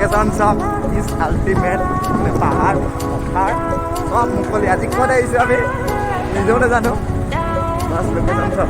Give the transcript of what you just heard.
location চব is ultimate মানে পাহাৰ পথাৰ চব মুকলি আজি ক'ত আহিছোঁ আমি নিজেও নাজানো বাছ লোকেশ্যন চব